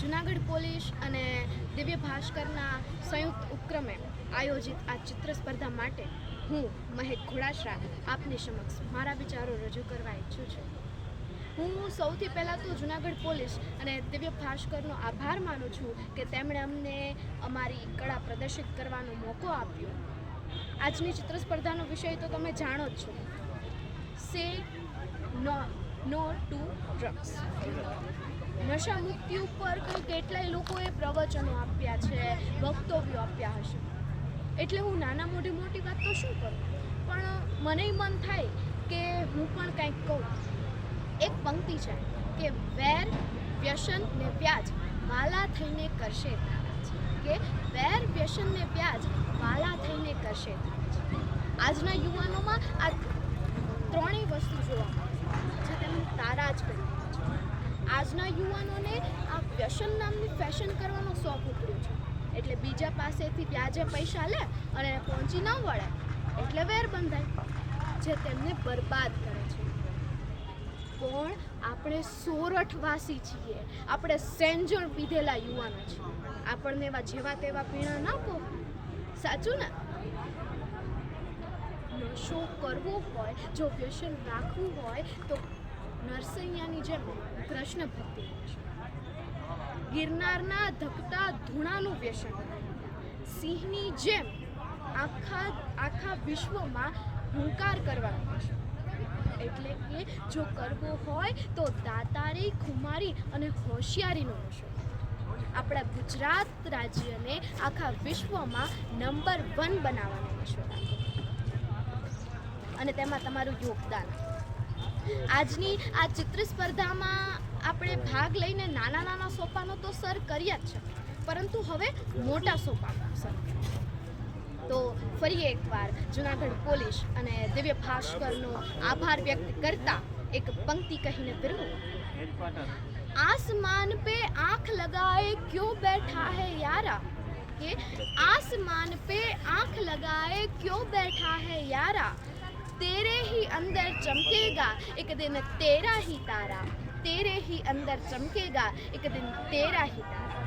Junagadh police અને દિવ્ય ભાસ્કરના સંયુક્ત ઉપક્રમે આયોજિત આ ચિત્ર સ્પર્ધા માટે હું મહેક ઘોડાસરા આપની સમક્ષ મારા વિચારો રજૂ કરવા ઈચ્છું છું. હું સૌથી પહેલાં તો જૂનાગઢ પોલીસ અને દિવ્ય ભાસ્કરનો આભાર માનું છું કે તેમણે અમને અમારી કળા પ્રદર્શિત કરવાનો મોકો આપ્યો. આજની ચિત્ર સ્પર્ધાનો વિષય તો તમે જાણો જ છો, સે નો ટુ ડ્રગ્સ. નશા મુક્તિ ઉપર કેટલાય લોકોએ પ્રવચનો આપ્યા છે, વક્તવ્યો આપ્યા હશે, એટલે હું નાના મોટી વાત તો શું કરું, પણ મને મન થાય કે હું પણ કંઈક કહું. એક પંક્તિ છે કે વેર વ્યસન ને વ્યાજ વાલા થઈને કરશે ત્રાજ, કે વેર વ્યસન ને વ્યાજ વાલા થઈને કરશે ત્રાજ. આજના યુવાનોમાં આ ત્રણેય વસ્તુ જોવા મળે છે, જે તેમને તારા જ કરી છે. આજના યુવાનોને આ વ્યસન નામની ફેશન કરવાનો શોખ ઉતર્યો છે, એટલે બીજા પાસેથી વ્યાજે પૈસા લે અને પહોંચી ન વળે એટલે વેર બંધાય, જે તેમને બરબાદ કરે છે. પણ આપણે સોરઠવાસી છીએ, આપણે સેંજણ પીધેલા યુવાનો છીએ, આપણને એવા જેવા તેવા પીણા ના કહો. સાચું ને? નશો કરવો હોય, જો વ્યસન રાખવું હોય તો નરસૈયાની જેમ કૃષ્ણ ભક્તિ છે, ગિરનારના ધકતા ધૂણાનું વ્યસન, સિંહની જેમ આખા વિશ્વમાં હુંકાર કરવાનો છે. એટલે કે જો કરવો હોય તો દાતારી, ખુમારી અને હોશિયારીનો નશો. આપણા ગુજરાત રાજ્યને આખા વિશ્વમાં નંબર 1 બનાવવાનો નશો રાખો, અને તેમાં તમારું યોગદાન. આજની આ ચિત્ર સ્પર્ધામાં આપણે ભાગ લઈને નાના સોપાનો તો સર કર્યા જ છે, પરંતુ હવે મોટા સોપાનો સર. તો ફરી એકવાર જૂનાગઢ પોલીસ અને દિવ્ય ભાસ્કરનો આભાર વ્યક્ત કરતા એક પંક્તિ કહીને વિરમું. आसमान पे आंख लगाए क्यों बैठा है यारा, कि आसमान पे आंख लगाए क्यों बैठा है यारा, तेरे ही अंदर चमकेगा एक दिन तेरा ही तारा, तेरे ही अंदर चमकेगा एक दिन तेरा ही तारा.